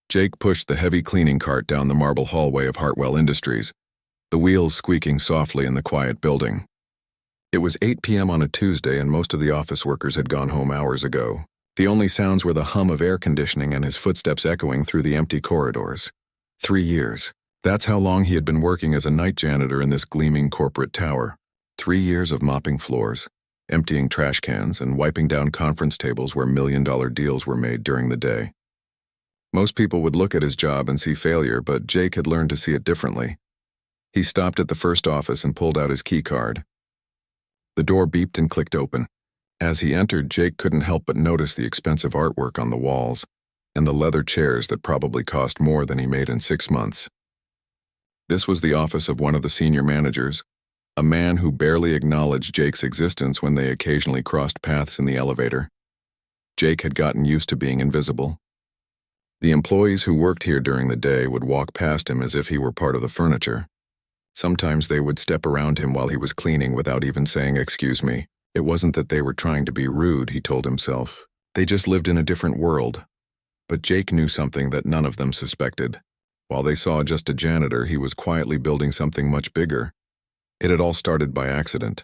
Jake pushed the heavy cleaning cart down the marble hallway of Hartwell Industries, the wheels squeaking softly in the quiet building. It was 8 p.m. on a Tuesday and most of the office workers had gone home hours ago. The only sounds were the hum of air conditioning and his footsteps echoing through the empty corridors. 3 years. That's how long he had been working as a night janitor in this gleaming corporate tower. 3 years of mopping floors, emptying trash cans, and wiping down conference tables where million-dollar deals were made during the day. Most people would look at his job and see failure, but Jake had learned to see it differently. He stopped at the first office and pulled out his key card. The door beeped and clicked open. As he entered, Jake couldn't help but notice the expensive artwork on the walls and the leather chairs that probably cost more than he made in 6 months. This was the office of one of the senior managers, a man who barely acknowledged Jake's existence when they occasionally crossed paths in the elevator. Jake had gotten used to being invisible. The employees who worked here during the day would walk past him as if he were part of the furniture. Sometimes they would step around him while he was cleaning without even saying, "Excuse me." It wasn't that they were trying to be rude, he told himself. They just lived in a different world. But Jake knew something that none of them suspected. While they saw just a janitor, he was quietly building something much bigger. It had all started by accident.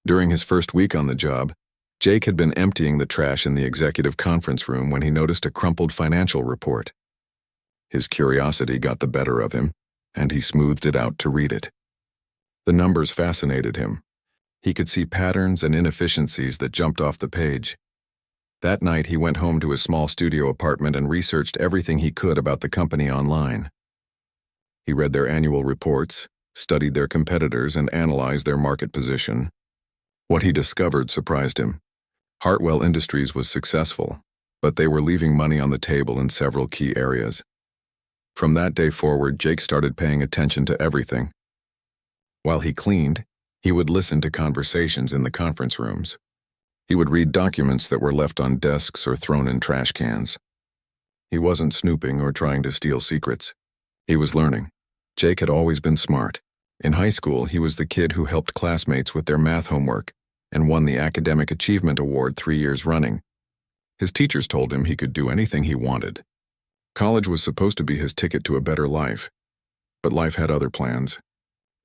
During his first week on the job, Jake had been emptying the trash in the executive conference room when he noticed a crumpled financial report. His curiosity got the better of him, and he smoothed it out to read it. The numbers fascinated him. He could see patterns and inefficiencies that jumped off the page. That night, he went home to his small studio apartment and researched everything he could about the company online. He read their annual reports, studied their competitors, and analyzed their market position. What he discovered surprised him. Hartwell Industries was successful, but they were leaving money on the table in several key areas. From that day forward, Jake started paying attention to everything. While he cleaned, he would listen to conversations in the conference rooms. He would read documents that were left on desks or thrown in trash cans. He wasn't snooping or trying to steal secrets. He was learning. Jake had always been smart. In high school, he was the kid who helped classmates with their math homework and won the Academic Achievement Award 3 years running. His teachers told him he could do anything he wanted. College was supposed to be his ticket to a better life, but life had other plans.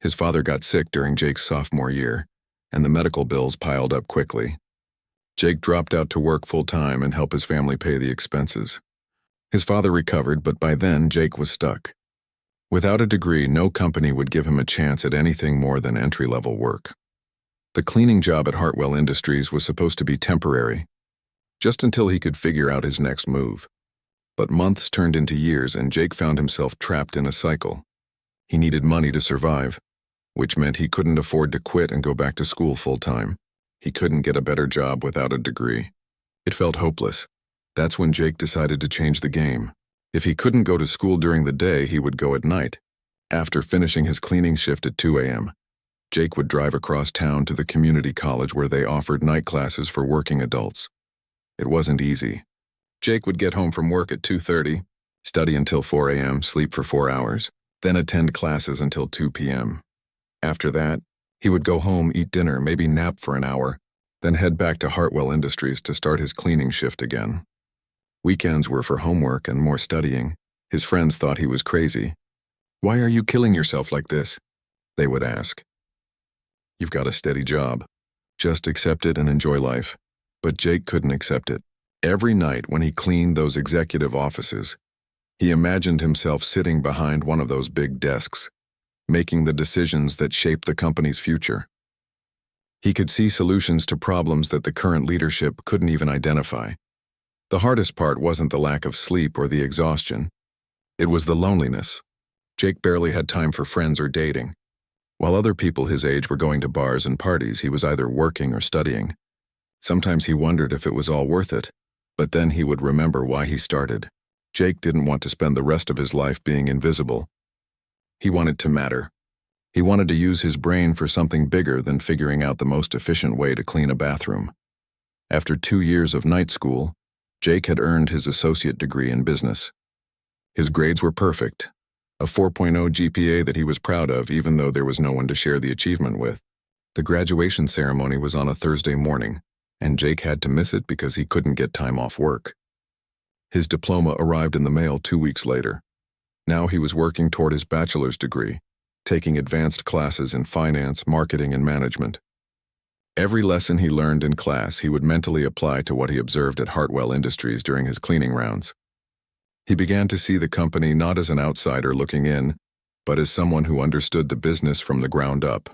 His father got sick during Jake's sophomore year, and the medical bills piled up quickly. Jake dropped out to work full-time and help his family pay the expenses. His father recovered, but by then Jake was stuck. Without a degree, no company would give him a chance at anything more than entry-level work. The cleaning job at Hartwell Industries was supposed to be temporary, just until he could figure out his next move. But months turned into years, and Jake found himself trapped in a cycle. He needed money to survive, which meant he couldn't afford to quit and go back to school full-time. He couldn't get a better job without a degree. It felt hopeless. That's when Jake decided to change the game. If he couldn't go to school during the day, he would go at night. After finishing his cleaning shift at 2 a.m., Jake would drive across town to the community college where they offered night classes for working adults. It wasn't easy. Jake would get home from work at 2:30, study until 4 a.m., sleep for 4 hours, then attend classes until 2 p.m. After that, he would go home, eat dinner, maybe nap for an hour, then head back to Hartwell Industries to start his cleaning shift again. Weekends were for homework and more studying. His friends thought he was crazy. "Why are you killing yourself like this?" they would ask. "You've got a steady job. Just accept it and enjoy life." But Jake couldn't accept it. Every night when he cleaned those executive offices, he imagined himself sitting behind one of those big desks, making the decisions that shape the company's future. He could see solutions to problems that the current leadership couldn't even identify. The hardest part wasn't the lack of sleep or the exhaustion. It was the loneliness. Jake barely had time for friends or dating. While other people his age were going to bars and parties, he was either working or studying. Sometimes he wondered if it was all worth it, but then he would remember why he started. Jake didn't want to spend the rest of his life being invisible. He wanted to matter. He wanted to use his brain for something bigger than figuring out the most efficient way to clean a bathroom. After 2 years of night school, Jake had earned his associate degree in business. His grades were perfect, a 4.0 GPA that he was proud of even though there was no one to share the achievement with. The graduation ceremony was on a Thursday morning, and Jake had to miss it because he couldn't get time off work. His diploma arrived in the mail 2 weeks later. Now he was working toward his bachelor's degree, taking advanced classes in finance, marketing, and management. Every lesson he learned in class he would mentally apply to what he observed at Hartwell Industries during his cleaning rounds. He began to see the company not as an outsider looking in, but as someone who understood the business from the ground up.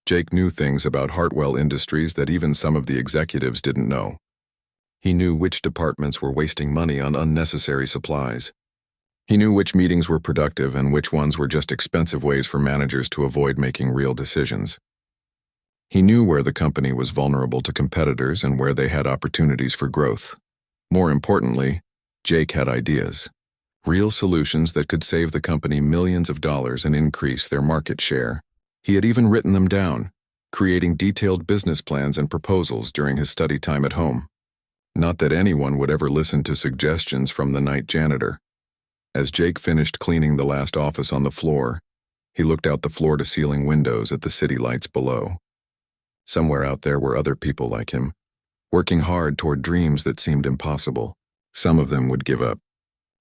Jake knew things about Hartwell Industries that even some of the executives didn't know. He knew which departments were wasting money on unnecessary supplies. He knew which meetings were productive and which ones were just expensive ways for managers to avoid making real decisions. He knew where the company was vulnerable to competitors and where they had opportunities for growth. More importantly, Jake had ideas. Real solutions that could save the company millions of dollars and increase their market share. He had even written them down, creating detailed business plans and proposals during his study time at home. Not that anyone would ever listen to suggestions from the night janitor. As Jake finished cleaning the last office on the floor, he looked out the floor-to-ceiling windows at the city lights below. Somewhere out there were other people like him, working hard toward dreams that seemed impossible. Some of them would give up.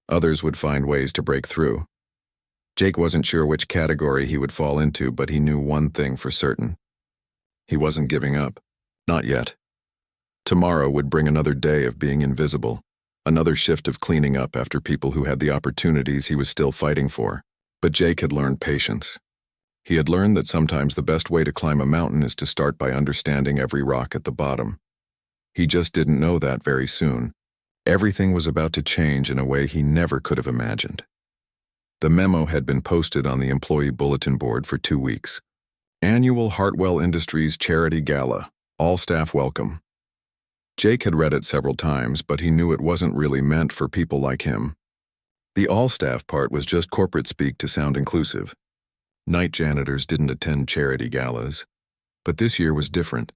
Others would find ways to break through. Jake wasn't sure which category he would fall into, but he knew one thing for certain. He wasn't giving up. Not yet. Tomorrow would bring another day of being invisible, another shift of cleaning up after people who had the opportunities he was still fighting for. But Jake had learned patience. He had learned that sometimes the best way to climb a mountain is to start by understanding every rock at the bottom. He just didn't know that very soon. Everything was about to change in a way he never could have imagined. The memo had been posted on the employee bulletin board for 2 weeks. Annual Hartwell Industries Charity Gala. All staff welcome. Jake had read it several times, but he knew it wasn't really meant for people like him. The all-staff part was just corporate speak to sound inclusive. Night janitors didn't attend charity galas, but this year was different.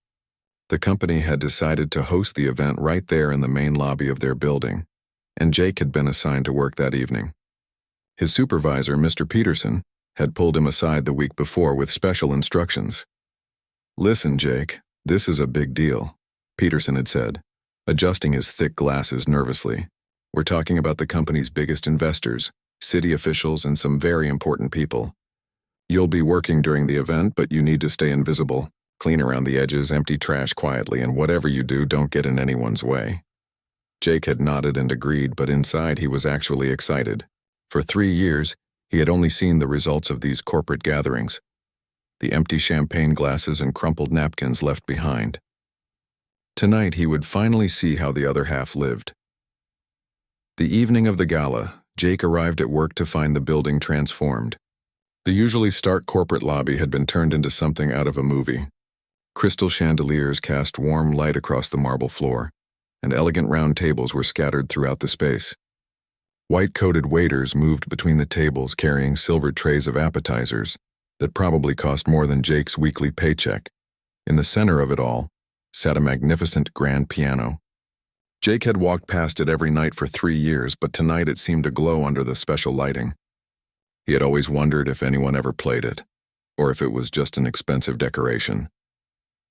The company had decided to host the event right there in the main lobby of their building, and Jake had been assigned to work that evening. His supervisor, Mr. Peterson, had pulled him aside the week before with special instructions. "Listen, Jake, this is a big deal," Peterson had said, adjusting his thick glasses nervously. "We're talking about the company's biggest investors, city officials, and some very important people. You'll be working during the event, but you need to stay invisible. Clean around the edges, empty trash quietly, and whatever you do, don't get in anyone's way." Jake had nodded and agreed, but inside he was actually excited. For 3 years, he had only seen the results of these corporate gatherings. The empty champagne glasses and crumpled napkins left behind. Tonight he would finally see how the other half lived. The evening of the gala, Jake arrived at work to find the building transformed. The usually stark corporate lobby had been turned into something out of a movie. Crystal chandeliers cast warm light across the marble floor, and elegant round tables were scattered throughout the space. White-coated waiters moved between the tables carrying silver trays of appetizers that probably cost more than Jake's weekly paycheck. In the center of it all sat a magnificent grand piano. Jake had walked past it every night for 3 years, but tonight it seemed to glow under the special lighting. He had always wondered if anyone ever played it, or if it was just an expensive decoration.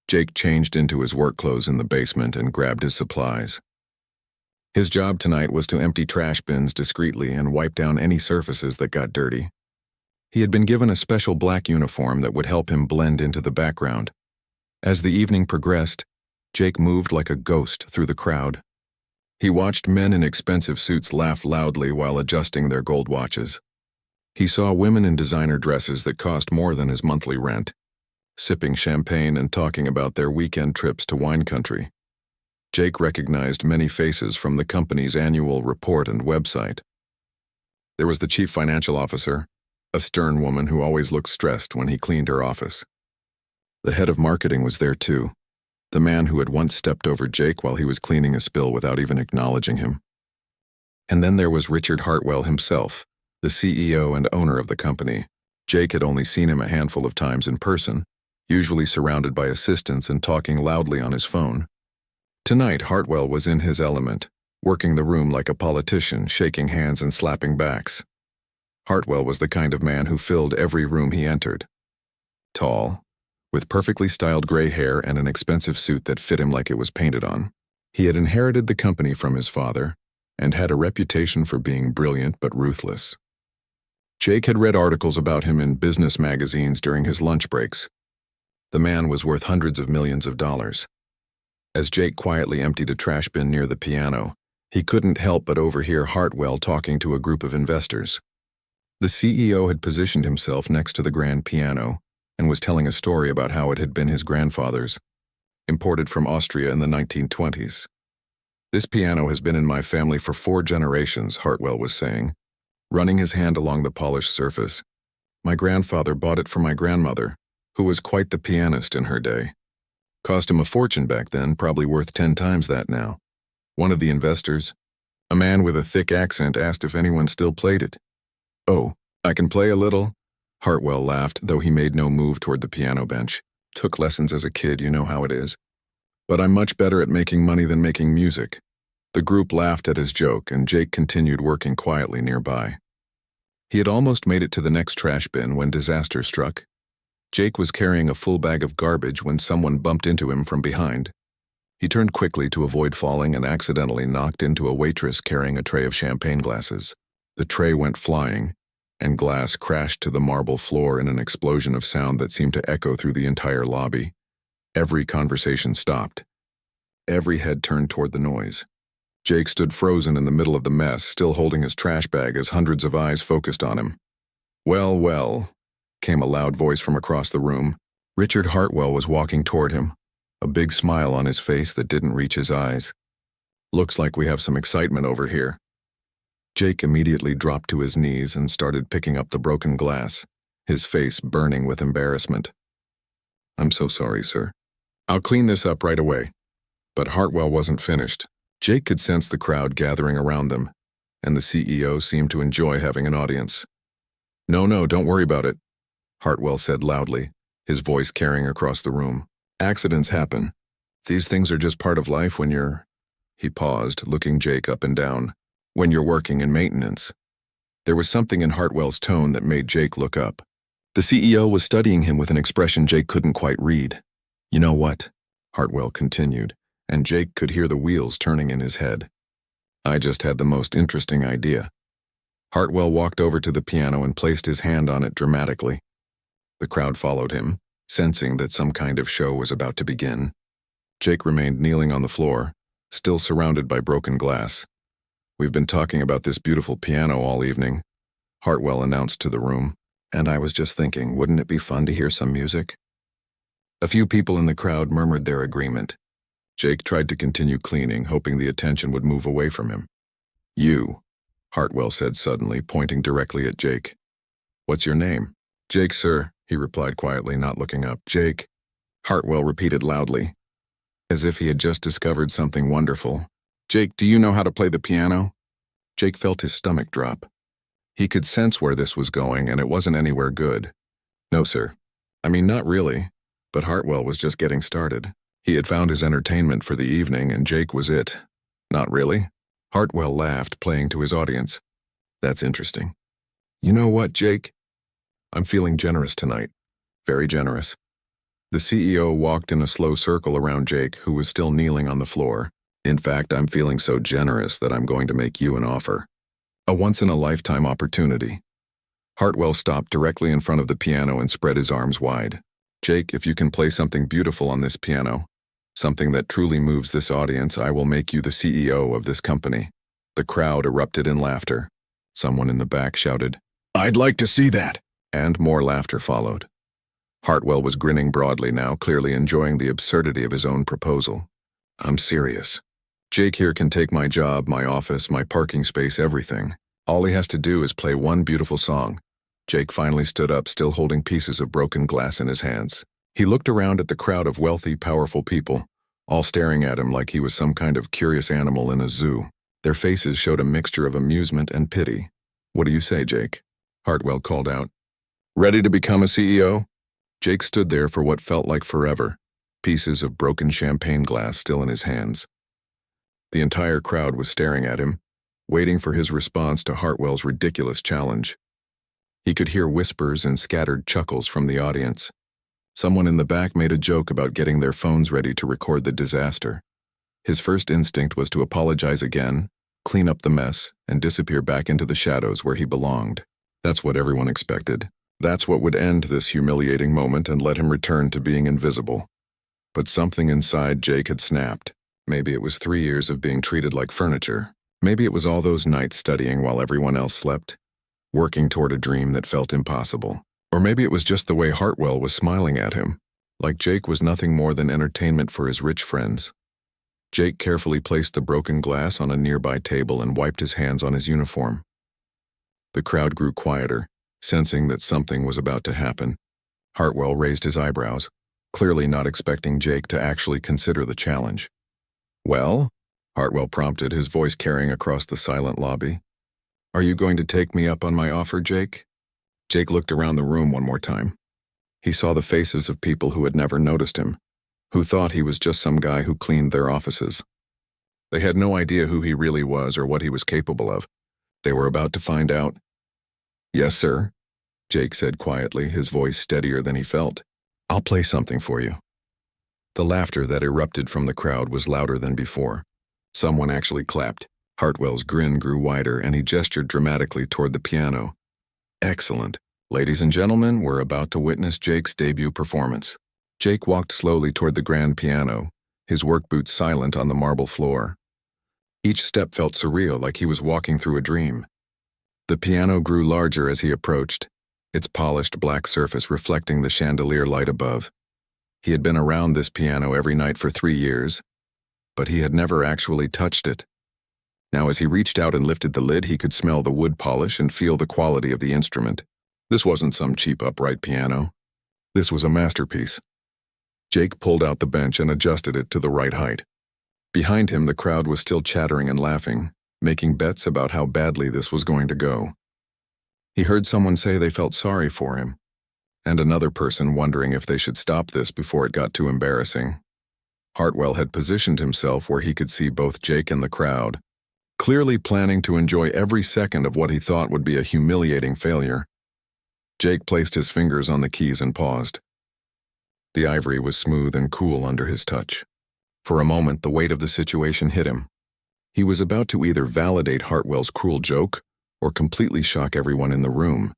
Jake changed into his work clothes in the basement and grabbed his supplies. His job tonight was to empty trash bins discreetly and wipe down any surfaces that got dirty. He had been given a special black uniform that would help him blend into the background. As the evening progressed, Jake moved like a ghost through the crowd. He watched men in expensive suits laugh loudly while adjusting their gold watches. He saw women in designer dresses that cost more than his monthly rent, sipping champagne and talking about their weekend trips to wine country. Jake recognized many faces from the company's annual report and website. There was the chief financial officer, a stern woman who always looked stressed when he cleaned her office. The head of marketing was there too, the man who had once stepped over Jake while he was cleaning a spill without even acknowledging him. And then there was Richard Hartwell himself, the CEO and owner of the company. Jake had only seen him a handful of times in person, usually surrounded by assistants and talking loudly on his phone. Tonight, Hartwell was in his element, working the room like a politician, shaking hands and slapping backs. Hartwell was the kind of man who filled every room he entered. Tall, with perfectly styled gray hair and an expensive suit that fit him like it was painted on. He had inherited the company from his father, and had a reputation for being brilliant but ruthless. Jake had read articles about him in business magazines during his lunch breaks. The man was worth hundreds of millions of dollars. As Jake quietly emptied a trash bin near the piano, he couldn't help but overhear Hartwell talking to a group of investors. The CEO had positioned himself next to the grand piano and was telling a story about how it had been his grandfather's, imported from Austria in the 1920s. "This piano has been in my family for 4 generations," Hartwell was saying, running his hand along the polished surface. "My grandfather bought it for my grandmother, who was quite the pianist in her day. Cost him a fortune back then, probably worth 10 times that now." One of the investors, a man with a thick accent, asked if anyone still played it. "Oh, I can play a little," Hartwell laughed, though he made no move toward the piano bench. "Took lessons as a kid, you know how it is. But I'm much better at making money than making music." The group laughed at his joke, and Jake continued working quietly nearby. He had almost made it to the next trash bin when disaster struck. Jake was carrying a full bag of garbage when someone bumped into him from behind. He turned quickly to avoid falling and accidentally knocked into a waitress carrying a tray of champagne glasses. The tray went flying, and glass crashed to the marble floor in an explosion of sound that seemed to echo through the entire lobby. Every conversation stopped. Every head turned toward the noise. Jake stood frozen in the middle of the mess, still holding his trash bag as hundreds of eyes focused on him. "Well, well," came a loud voice from across the room. Richard Hartwell was walking toward him, a big smile on his face that didn't reach his eyes. "Looks like we have some excitement over here." Jake immediately dropped to his knees and started picking up the broken glass, his face burning with embarrassment. "I'm so sorry, sir. I'll clean this up right away." But Hartwell wasn't finished. Jake could sense the crowd gathering around them, and the CEO seemed to enjoy having an audience. No, don't worry about it," Hartwell said loudly, his voice carrying across the room. "Accidents happen. These things are just part of life when you're—" He paused, looking Jake up and down. "When you're working in maintenance." There was something in Hartwell's tone that made Jake look up. The CEO was studying him with an expression Jake couldn't quite read. "You know what?" Hartwell continued, and Jake could hear the wheels turning in his head. "I just had the most interesting idea." Hartwell walked over to the piano and placed his hand on it dramatically. The crowd followed him, sensing that some kind of show was about to begin. Jake remained kneeling on the floor, still surrounded by broken glass. "We've been talking about this beautiful piano all evening," Hartwell announced to the room, "and I was just thinking, wouldn't it be fun to hear some music?" A few people in the crowd murmured their agreement. Jake tried to continue cleaning, hoping the attention would move away from him. "You," Hartwell said suddenly, pointing directly at Jake. "What's your name?" "Jake, sir," he replied quietly, not looking up. "Jake," Hartwell repeated loudly, as if he had just discovered something wonderful. "Jake, do you know how to play the piano?" Jake felt his stomach drop. He could sense where this was going, and it wasn't anywhere good. "No, sir. I mean, not really." But Hartwell was just getting started. He had found his entertainment for the evening, and Jake was it. "Not really?" Hartwell laughed, playing to his audience. "That's interesting. You know what, Jake? I'm feeling generous tonight. Very generous." The CEO walked in a slow circle around Jake, who was still kneeling on the floor. "In fact, I'm feeling so generous that I'm going to make you an offer. A once-in-a-lifetime opportunity." Hartwell stopped directly in front of the piano and spread his arms wide. "Jake, if you can play something beautiful on this piano, something that truly moves this audience, I will make you the CEO of this company." The crowd erupted in laughter. Someone in the back shouted, "I'd like to see that!" And more laughter followed. Hartwell was grinning broadly now, clearly enjoying the absurdity of his own proposal. "I'm serious. Jake here can take my job, my office, my parking space, everything. All he has to do is play one beautiful song." Jake finally stood up, still holding pieces of broken glass in his hands. He looked around at the crowd of wealthy, powerful people, all staring at him like he was some kind of curious animal in a zoo. Their faces showed a mixture of amusement and pity. "What do you say, Jake?" Hartwell called out. "Ready to become a CEO?" Jake stood there for what felt like forever, pieces of broken champagne glass still in his hands. The entire crowd was staring at him, waiting for his response to Hartwell's ridiculous challenge. He could hear whispers and scattered chuckles from the audience. Someone in the back made a joke about getting their phones ready to record the disaster. His first instinct was to apologize again, clean up the mess, and disappear back into the shadows where he belonged. That's what everyone expected. That's what would end this humiliating moment and let him return to being invisible. But something inside Jake had snapped. Maybe it was 3 years of being treated like furniture. Maybe it was all those nights studying while everyone else slept, working toward a dream that felt impossible. Or maybe it was just the way Hartwell was smiling at him, like Jake was nothing more than entertainment for his rich friends. Jake carefully placed the broken glass on a nearby table and wiped his hands on his uniform. The crowd grew quieter, sensing that something was about to happen. Hartwell raised his eyebrows, clearly not expecting Jake to actually consider the challenge. "Well?" Hartwell prompted, his voice carrying across the silent lobby. "Are you going to take me up on my offer, Jake?" Jake looked around the room one more time. He saw the faces of people who had never noticed him, who thought he was just some guy who cleaned their offices. They had no idea who he really was or what he was capable of. They were about to find out. "Yes, sir," Jake said quietly, his voice steadier than he felt. "I'll play something for you." The laughter that erupted from the crowd was louder than before. Someone actually clapped. Hartwell's grin grew wider, and he gestured dramatically toward the piano. "Excellent. Ladies and gentlemen, we're about to witness Jake's debut performance." Jake walked slowly toward the grand piano, his work boots silent on the marble floor. Each step felt surreal, like he was walking through a dream. The piano grew larger as he approached, its polished black surface reflecting the chandelier light above. He had been around this piano every night for 3 years, but he had never actually touched it. Now as he reached out and lifted the lid, he could smell the wood polish and feel the quality of the instrument. This wasn't some cheap upright piano. This was a masterpiece. Jake pulled out the bench and adjusted it to the right height. Behind him, the crowd was still chattering and laughing, making bets about how badly this was going to go. He heard someone say they felt sorry for him, and another person wondering if they should stop this before it got too embarrassing. Hartwell had positioned himself where he could see both Jake and the crowd, clearly planning to enjoy every second of what he thought would be a humiliating failure. Jake placed his fingers on the keys and paused. The ivory was smooth and cool under his touch. For a moment, the weight of the situation hit him. He was about to either validate Hartwell's cruel joke or completely shock everyone in the room.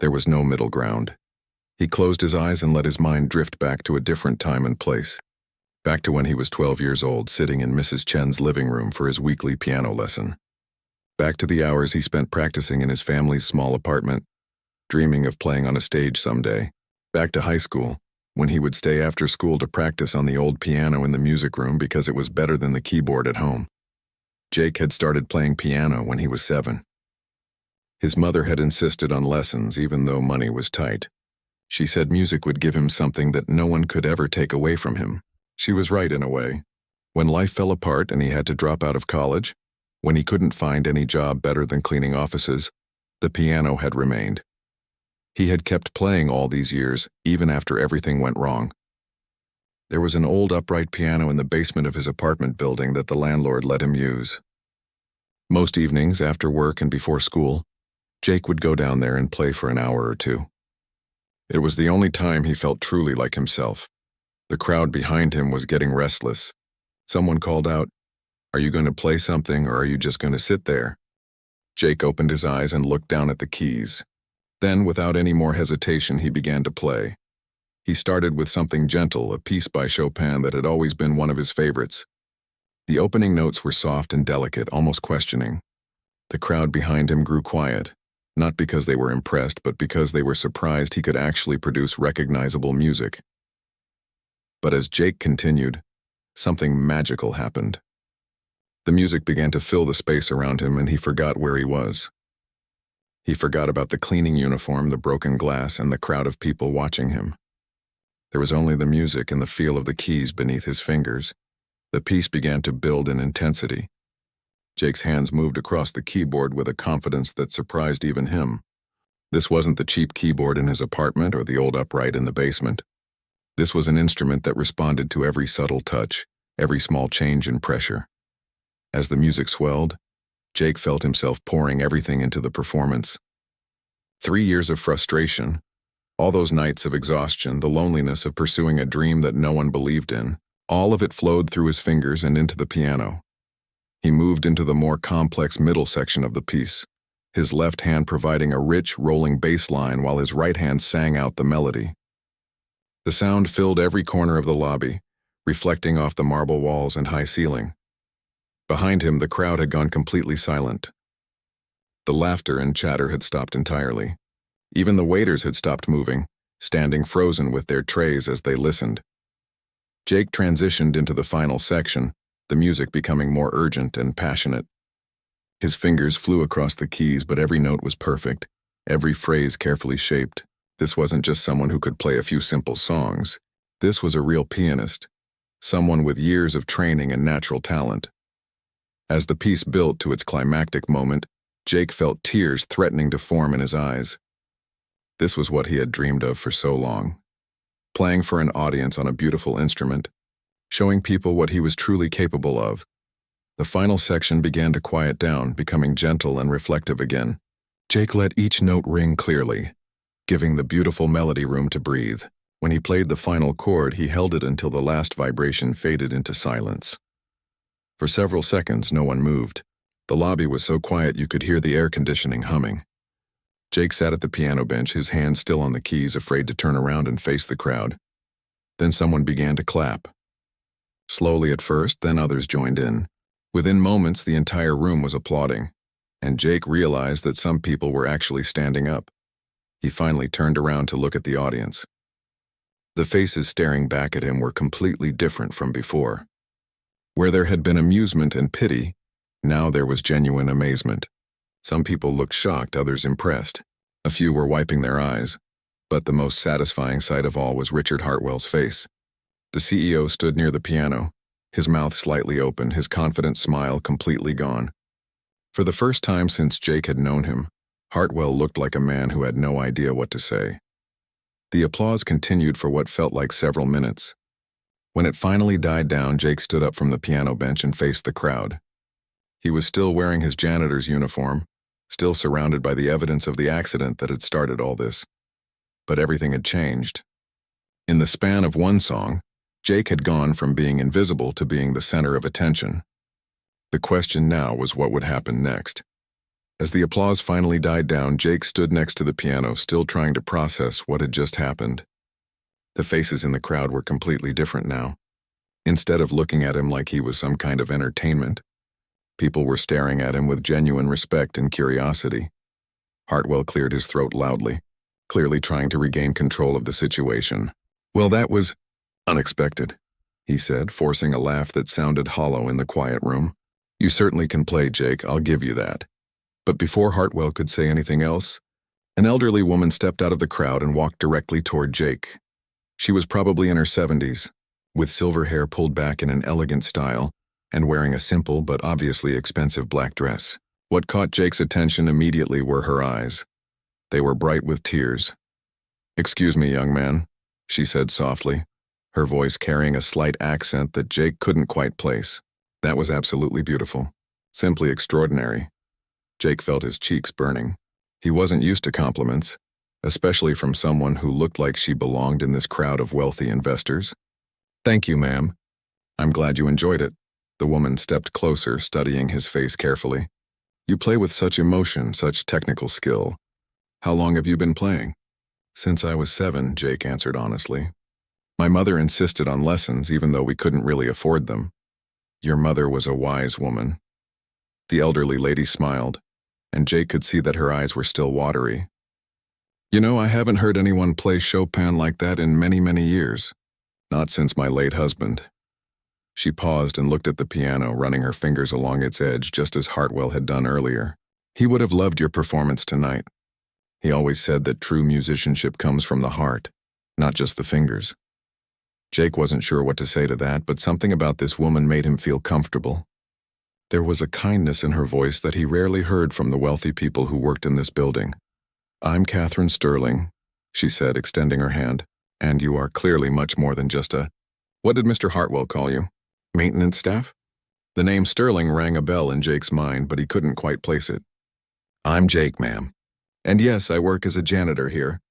There was no middle ground. He closed his eyes and let his mind drift back to a different time and place. Back to when he was 12 years old, sitting in Mrs. Chen's living room for his weekly piano lesson. Back to the hours he spent practicing in his family's small apartment, dreaming of playing on a stage someday. Back to high school, when he would stay after school to practice on the old piano in the music room because it was better than the keyboard at home. Jake had started playing piano when he was 7. His mother had insisted on lessons even though money was tight. She said music would give him something that no one could ever take away from him. She was right in a way. When life fell apart and he had to drop out of college, when he couldn't find any job better than cleaning offices, the piano had remained. He had kept playing all these years, even after everything went wrong. There was an old upright piano in the basement of his apartment building that the landlord let him use. Most evenings, after work and before school, Jake would go down there and play for an hour or two. It was the only time he felt truly like himself. The crowd behind him was getting restless. Someone called out, "Are you going to play something or are you just going to sit there?" Jake opened his eyes and looked down at the keys. Then, without any more hesitation, he began to play. He started with something gentle, a piece by Chopin that had always been one of his favorites. The opening notes were soft and delicate, almost questioning. The crowd behind him grew quiet, not because they were impressed, but because they were surprised he could actually produce recognizable music. But as Jake continued, something magical happened. The music began to fill the space around him, and he forgot where he was. He forgot about the cleaning uniform, the broken glass, and the crowd of people watching him. There was only the music and the feel of the keys beneath his fingers. The piece began to build in intensity. Jake's hands moved across the keyboard with a confidence that surprised even him. This wasn't the cheap keyboard in his apartment or the old upright in the basement. This was an instrument that responded to every subtle touch, every small change in pressure. As the music swelled, Jake felt himself pouring everything into the performance. 3 years of frustration, all those nights of exhaustion, the loneliness of pursuing a dream that no one believed in, all of it flowed through his fingers and into the piano. He moved into the more complex middle section of the piece, his left hand providing a rich, rolling bass line while his right hand sang out the melody. The sound filled every corner of the lobby, reflecting off the marble walls and high ceiling. Behind him, the crowd had gone completely silent. The laughter and chatter had stopped entirely. Even the waiters had stopped moving, standing frozen with their trays as they listened. Jake transitioned into the final section, the music becoming more urgent and passionate. His fingers flew across the keys, but every note was perfect, every phrase carefully shaped. This wasn't just someone who could play a few simple songs. This was a real pianist, someone with years of training and natural talent. As the piece built to its climactic moment, Jake felt tears threatening to form in his eyes. This was what he had dreamed of for so long. Playing for an audience on a beautiful instrument, showing people what he was truly capable of. The final section began to quiet down, becoming gentle and reflective again. Jake let each note ring clearly, giving the beautiful melody room to breathe. When he played the final chord, he held it until the last vibration faded into silence. For several seconds, no one moved. The lobby was so quiet you could hear the air conditioning humming. Jake sat at the piano bench, his hands still on the keys, afraid to turn around and face the crowd. Then someone began to clap. Slowly at first, then others joined in. Within moments, the entire room was applauding, and Jake realized that some people were actually standing up. He finally turned around to look at the audience. The faces staring back at him were completely different from before. Where there had been amusement and pity, now there was genuine amazement. Some people looked shocked, others impressed. A few were wiping their eyes, but the most satisfying sight of all was Richard Hartwell's face. The CEO stood near the piano, his mouth slightly open, his confident smile completely gone. For the first time since Jake had known him, Hartwell looked like a man who had no idea what to say. The applause continued for what felt like several minutes. When it finally died down, Jake stood up from the piano bench and faced the crowd. He was still wearing his janitor's uniform, still surrounded by the evidence of the accident that had started all this. But everything had changed. In the span of one song, Jake had gone from being invisible to being the center of attention. The question now was what would happen next. As the applause finally died down, Jake stood next to the piano, still trying to process what had just happened. The faces in the crowd were completely different now. Instead of looking at him like he was some kind of entertainment, people were staring at him with genuine respect and curiosity. Hartwell cleared his throat loudly, clearly trying to regain control of the situation. "Well, that was unexpected," he said, forcing a laugh that sounded hollow in the quiet room. "You certainly can play, Jake, I'll give you that." But before Hartwell could say anything else, an elderly woman stepped out of the crowd and walked directly toward Jake. She was probably in her 70s, with silver hair pulled back in an elegant style, and wearing a simple but obviously expensive black dress. What caught Jake's attention immediately were her eyes. They were bright with tears. "Excuse me, young man," she said softly, her voice carrying a slight accent that Jake couldn't quite place. That was absolutely beautiful. Simply extraordinary. Jake felt his cheeks burning. He wasn't used to compliments, especially from someone who looked like she belonged in this crowd of wealthy investors. "Thank you, ma'am. I'm glad you enjoyed it." The woman stepped closer, studying his face carefully. "You play with such emotion, such technical skill. How long have you been playing?" "Since I was 7, Jake answered honestly. "My mother insisted on lessons even though we couldn't really afford them." "Your mother was a wise woman." The elderly lady smiled, and Jake could see that her eyes were still watery. "You know, I haven't heard anyone play Chopin like that in many, many years. Not since my late husband." She paused and looked at the piano, running her fingers along its edge just as Hartwell had done earlier. "He would have loved your performance tonight. He always said that true musicianship comes from the heart, not just the fingers." Jake wasn't sure what to say to that, but something about this woman made him feel comfortable. There was a kindness in her voice that he rarely heard from the wealthy people who worked in this building. "I'm Catherine Sterling," she said, extending her hand, "and you are clearly much more than just a—" "What did Mr. Hartwell call you? Maintenance staff?" The name Sterling rang a bell in Jake's mind, but he couldn't quite place it. "I'm Jake, ma'am. And yes, I work as a janitor here."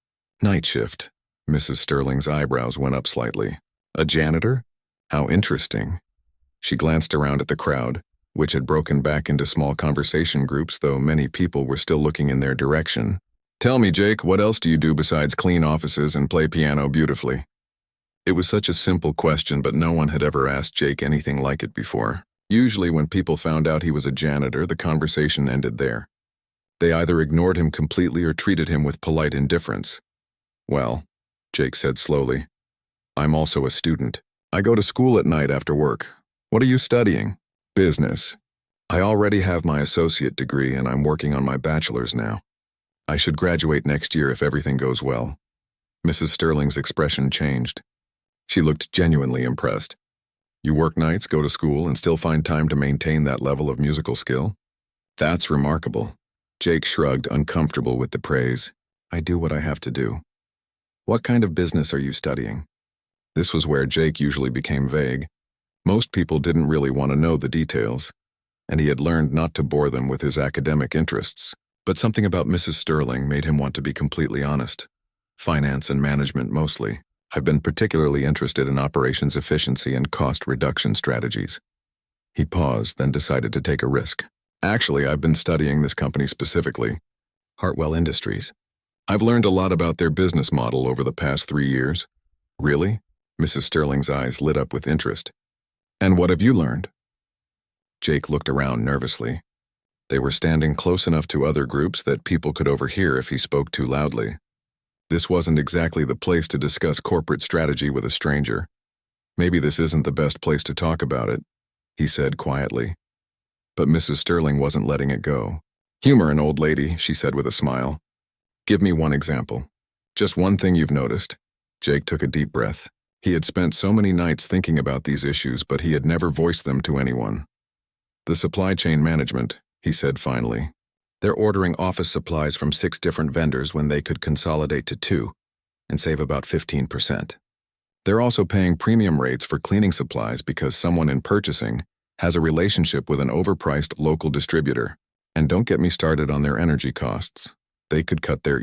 "Night shift." Mrs. Sterling's eyebrows went up slightly. "A janitor? How interesting." She glanced around at the crowd, which had broken back into small conversation groups, though many people were still looking in their direction. "Tell me, Jake, what else do you do besides clean offices and play piano beautifully?" It was such a simple question, but no one had ever asked Jake anything like it before. Usually when people found out he was a janitor, the conversation ended there. They either ignored him completely or treated him with polite indifference. "Well," Jake said slowly, "I'm also a student. I go to school at night after work. What are you studying?" "Business. I already have my associate degree and I'm working on my bachelor's now. I should graduate next year if everything goes well." Mrs. Sterling's expression changed. She looked genuinely impressed. "You work nights, go to school, and still find time to maintain that level of musical skill? That's remarkable." Jake shrugged, uncomfortable with the praise. "I do what I have to do." "What kind of business are you studying?" This was where Jake usually became vague. Most people didn't really want to know the details, and he had learned not to bore them with his academic interests. But something about Mrs. Sterling made him want to be completely honest. "Finance and management mostly. I've been particularly interested in operations efficiency and cost reduction strategies." He paused, then decided to take a risk. "Actually, I've been studying this company specifically, Hartwell Industries. I've learned a lot about their business model over the past 3 years." "Really?" Mrs. Sterling's eyes lit up with interest. "And what have you learned?" Jake looked around nervously. They were standing close enough to other groups that people could overhear if he spoke too loudly. This wasn't exactly the place to discuss corporate strategy with a stranger. "Maybe this isn't the best place to talk about it," he said quietly. But Mrs. Sterling wasn't letting it go. "Humor an old lady," she said with a smile. "Give me one example. Just one thing you've noticed." Jake took a deep breath. He had spent so many nights thinking about these issues, but he had never voiced them to anyone. "The supply chain management," he said finally. "They're ordering office supplies from 6 different vendors when they could consolidate to 2 and save about 15%. They're also paying premium rates for cleaning supplies because someone in purchasing has a relationship with an overpriced local distributor. And don't get me started on their energy costs. They could cut their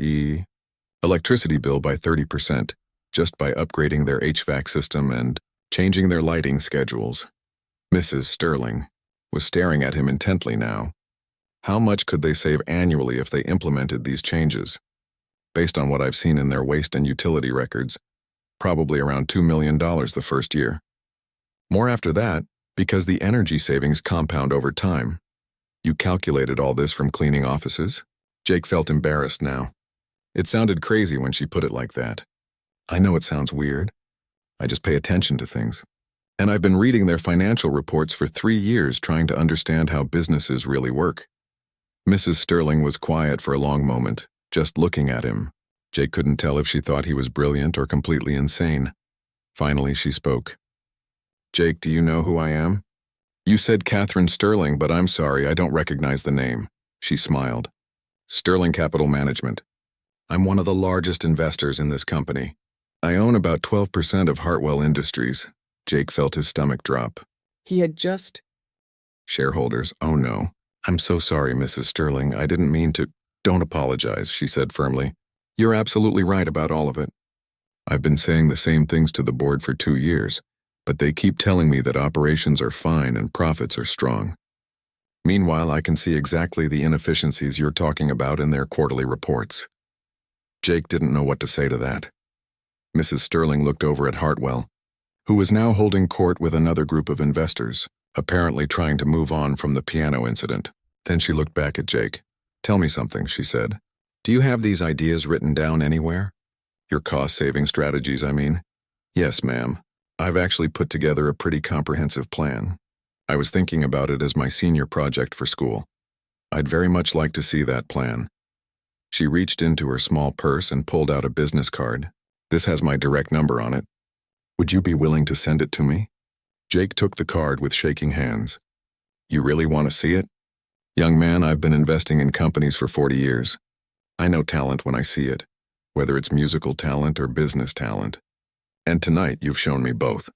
electricity bill by 30% just by upgrading their HVAC system and changing their lighting schedules." Mrs. Sterling was staring at him intently now. How much could they save annually if they implemented these changes? Based on what I've seen in their waste and utility records, probably around $2 million the first year. More after that, because the energy savings compound over time. "You calculated all this from cleaning offices?" Jake felt embarrassed now. It sounded crazy when she put it like that. "I know it sounds weird. I just pay attention to things. And I've been reading their financial reports for 3 years trying to understand how businesses really work." Mrs. Sterling was quiet for a long moment, just looking at him. Jake couldn't tell if she thought he was brilliant or completely insane. Finally, she spoke. "Jake, do you know who I am?" "You said Catherine Sterling, but I'm sorry, I don't recognize the name." She smiled. "Sterling Capital Management. I'm one of the largest investors in this company. I own about 12% of Hartwell Industries." Jake felt his stomach drop. He had just... "Shareholders, oh no. I'm so sorry, Mrs. Sterling, I didn't mean to—" "Don't apologize," she said firmly. "You're absolutely right about all of it. I've been saying the same things to the board for 2 years, but they keep telling me that operations are fine and profits are strong. Meanwhile, I can see exactly the inefficiencies you're talking about in their quarterly reports." Jake didn't know what to say to that. Mrs. Sterling looked over at Hartwell, who was now holding court with another group of investors, apparently trying to move on from the piano incident. Then she looked back at Jake. "Tell me something," she said. "Do you have these ideas written down anywhere? Your cost-saving strategies, I mean." "Yes, ma'am. I've actually put together a pretty comprehensive plan. I was thinking about it as my senior project for school. I'd very much like to see that plan." She reached into her small purse and pulled out a business card. "This has my direct number on it. Would you be willing to send it to me?" Jake took the card with shaking hands. "You really want to see it?" "Young man, I've been investing in companies for 40 years. I know talent when I see it, whether it's musical talent or business talent. And tonight you've shown me both."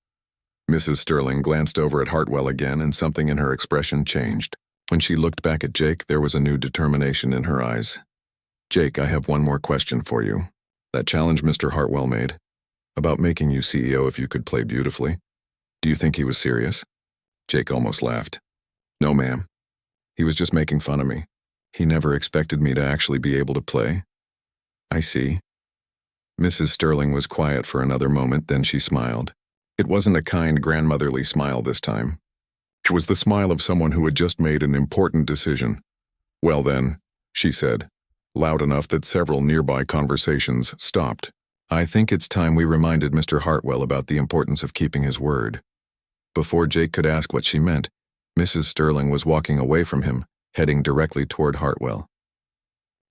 Mrs. Sterling glanced over at Hartwell again and something in her expression changed. When she looked back at Jake, there was a new determination in her eyes. "Jake, I have one more question for you. That challenge Mr. Hartwell made, about making you CEO if you could play beautifully. Do you think he was serious?" Jake almost laughed. No, ma'am. He was just making fun of me. He never expected me to actually be able to play. I see. Mrs. Sterling was quiet for another moment, then she smiled. It wasn't a kind, grandmotherly smile this time. It was the smile of someone who had just made an important decision. Well then, she said, loud enough that several nearby conversations stopped. I think it's time we reminded Mr. Hartwell about the importance of keeping his word. Before Jake could ask what she meant, Mrs. Sterling was walking away from him, heading directly toward Hartwell.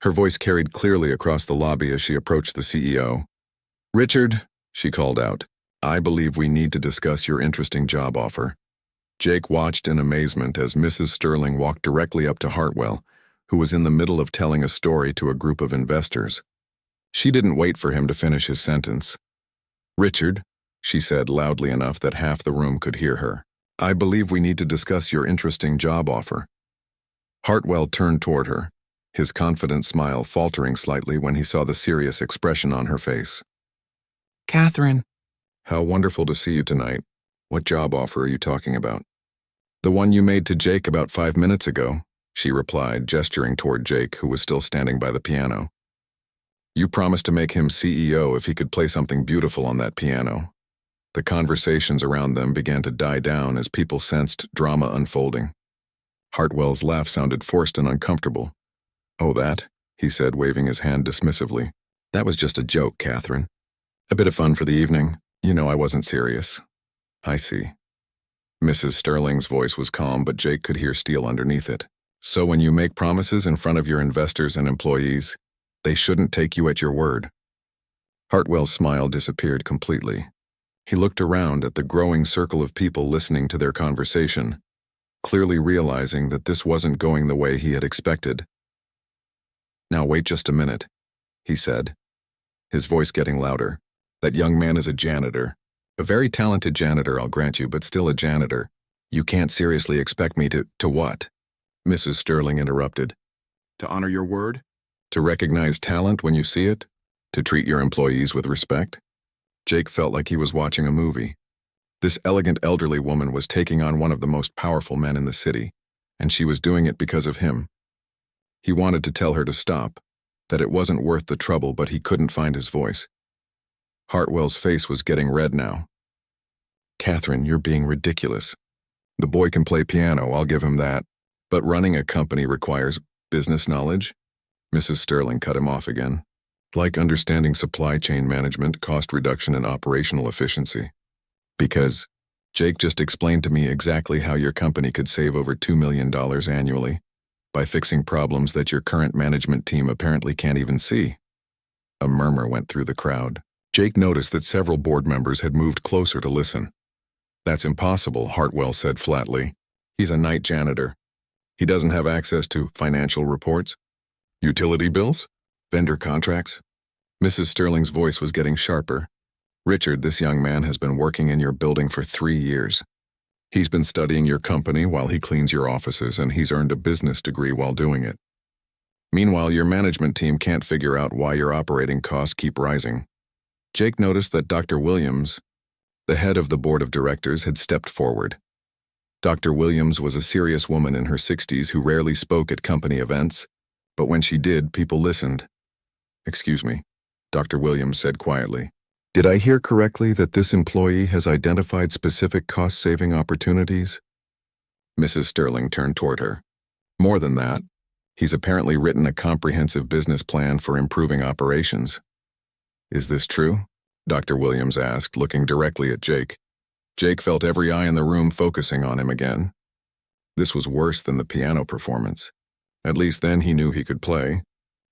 Her voice carried clearly across the lobby as she approached the CEO. Richard, she called out, I believe we need to discuss your interesting job offer. Jake watched in amazement as Mrs. Sterling walked directly up to Hartwell, who was in the middle of telling a story to a group of investors. She didn't wait for him to finish his sentence. Richard, she said loudly enough that half the room could hear her, I believe we need to discuss your interesting job offer. Hartwell turned toward her, his confident smile faltering slightly when he saw the serious expression on her face. Catherine. How wonderful to see you tonight. What job offer are you talking about? The one you made to Jake about 5 minutes ago, she replied, gesturing toward Jake, who was still standing by the piano. You promised to make him CEO if he could play something beautiful on that piano. The conversations around them began to die down as people sensed drama unfolding. Hartwell's laugh sounded forced and uncomfortable. Oh, that, he said, waving his hand dismissively. That was just a joke, Catherine. A bit of fun for the evening. You know I wasn't serious. I see. Mrs. Sterling's voice was calm, but Jake could hear steel underneath it. So when you make promises in front of your investors and employees, they shouldn't take you at your word. Hartwell's smile disappeared completely. He looked around at the growing circle of people listening to their conversation, clearly realizing that this wasn't going the way he had expected. Now wait just a minute, he said, his voice getting louder. That young man is a janitor. A very talented janitor, I'll grant you, but still a janitor. You can't seriously expect me to what? Mrs. Sterling interrupted. To honor your word? To recognize talent when you see it? To treat your employees with respect? Jake felt like he was watching a movie. This elegant elderly woman was taking on one of the most powerful men in the city, and she was doing it because of him. He wanted to tell her to stop, that it wasn't worth the trouble, but he couldn't find his voice. Hartwell's face was getting red now. Catherine, you're being ridiculous. The boy can play piano, I'll give him that. But running a company requires business knowledge? Mrs. Sterling cut him off again. Like understanding supply chain management, cost reduction, and operational efficiency. Because Jake just explained to me exactly how your company could save over $2 million annually by fixing problems that your current management team apparently can't even see. A murmur went through the crowd. Jake noticed that several board members had moved closer to listen. That's impossible, Hartwell said flatly. He's a night janitor. He doesn't have access to financial reports, utility bills, vendor contracts. Mrs. Sterling's voice was getting sharper. Richard, this young man has been working in your building for 3 years. He's been studying your company while he cleans your offices, and he's earned a business degree while doing it. Meanwhile, your management team can't figure out why your operating costs keep rising. Jake noticed that Dr. Williams, the head of the board of directors, had stepped forward. Dr. Williams was a serious woman in her 60s who rarely spoke at company events, but when she did, people listened. Excuse me, Dr. Williams said quietly. Did I hear correctly that this employee has identified specific cost-saving opportunities? Mrs. Sterling turned toward her. More than that, he's apparently written a comprehensive business plan for improving operations. Is this true? Dr. Williams asked, looking directly at Jake. Jake felt every eye in the room focusing on him again. This was worse than the piano performance. At least then he knew he could play.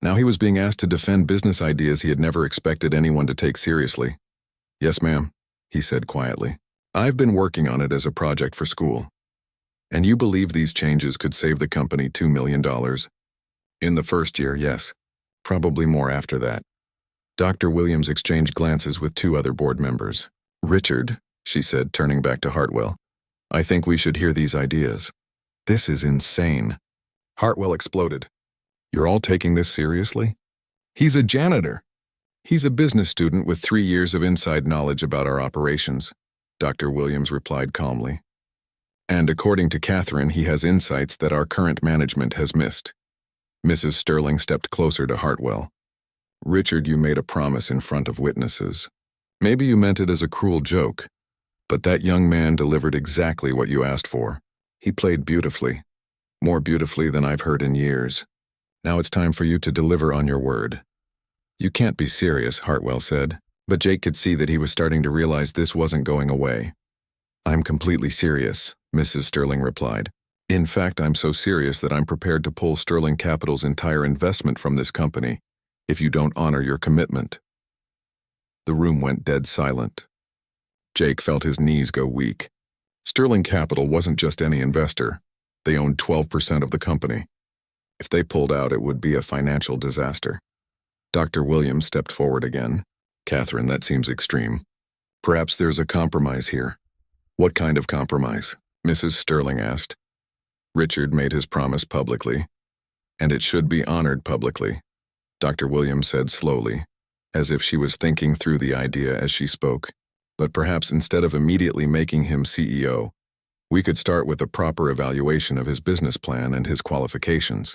Now he was being asked to defend business ideas he had never expected anyone to take seriously. Yes, ma'am, he said quietly. I've been working on it as a project for school. And you believe these changes could save the company $2 million? In the first year, yes. Probably more after that. Dr. Williams exchanged glances with 2 other board members. Richard, she said, turning back to Hartwell, I think we should hear these ideas. This is insane. Hartwell exploded. You're all taking this seriously? He's a janitor. He's a business student with 3 years of inside knowledge about our operations, Dr. Williams replied calmly. And according to Catherine, he has insights that our current management has missed. Mrs. Sterling stepped closer to Hartwell. Richard, you made a promise in front of witnesses. Maybe you meant it as a cruel joke, but that young man delivered exactly what you asked for. He played beautifully, more beautifully than I've heard in years. Now it's time for you to deliver on your word. You can't be serious, Hartwell said, but Jake could see that he was starting to realize this wasn't going away. I'm completely serious, Mrs. Sterling replied. In fact, I'm so serious that I'm prepared to pull Sterling Capital's entire investment from this company if you don't honor your commitment. The room went dead silent. Jake felt his knees go weak. Sterling Capital wasn't just any investor. They owned 12% of the company. If they pulled out, it would be a financial disaster. Dr. Williams stepped forward again. Catherine, that seems extreme. Perhaps there's a compromise here. What kind of compromise? Mrs. Sterling asked. Richard made his promise publicly, and it should be honored publicly, Dr. Williams said slowly, as if she was thinking through the idea as she spoke. But perhaps instead of immediately making him CEO, we could start with a proper evaluation of his business plan and his qualifications.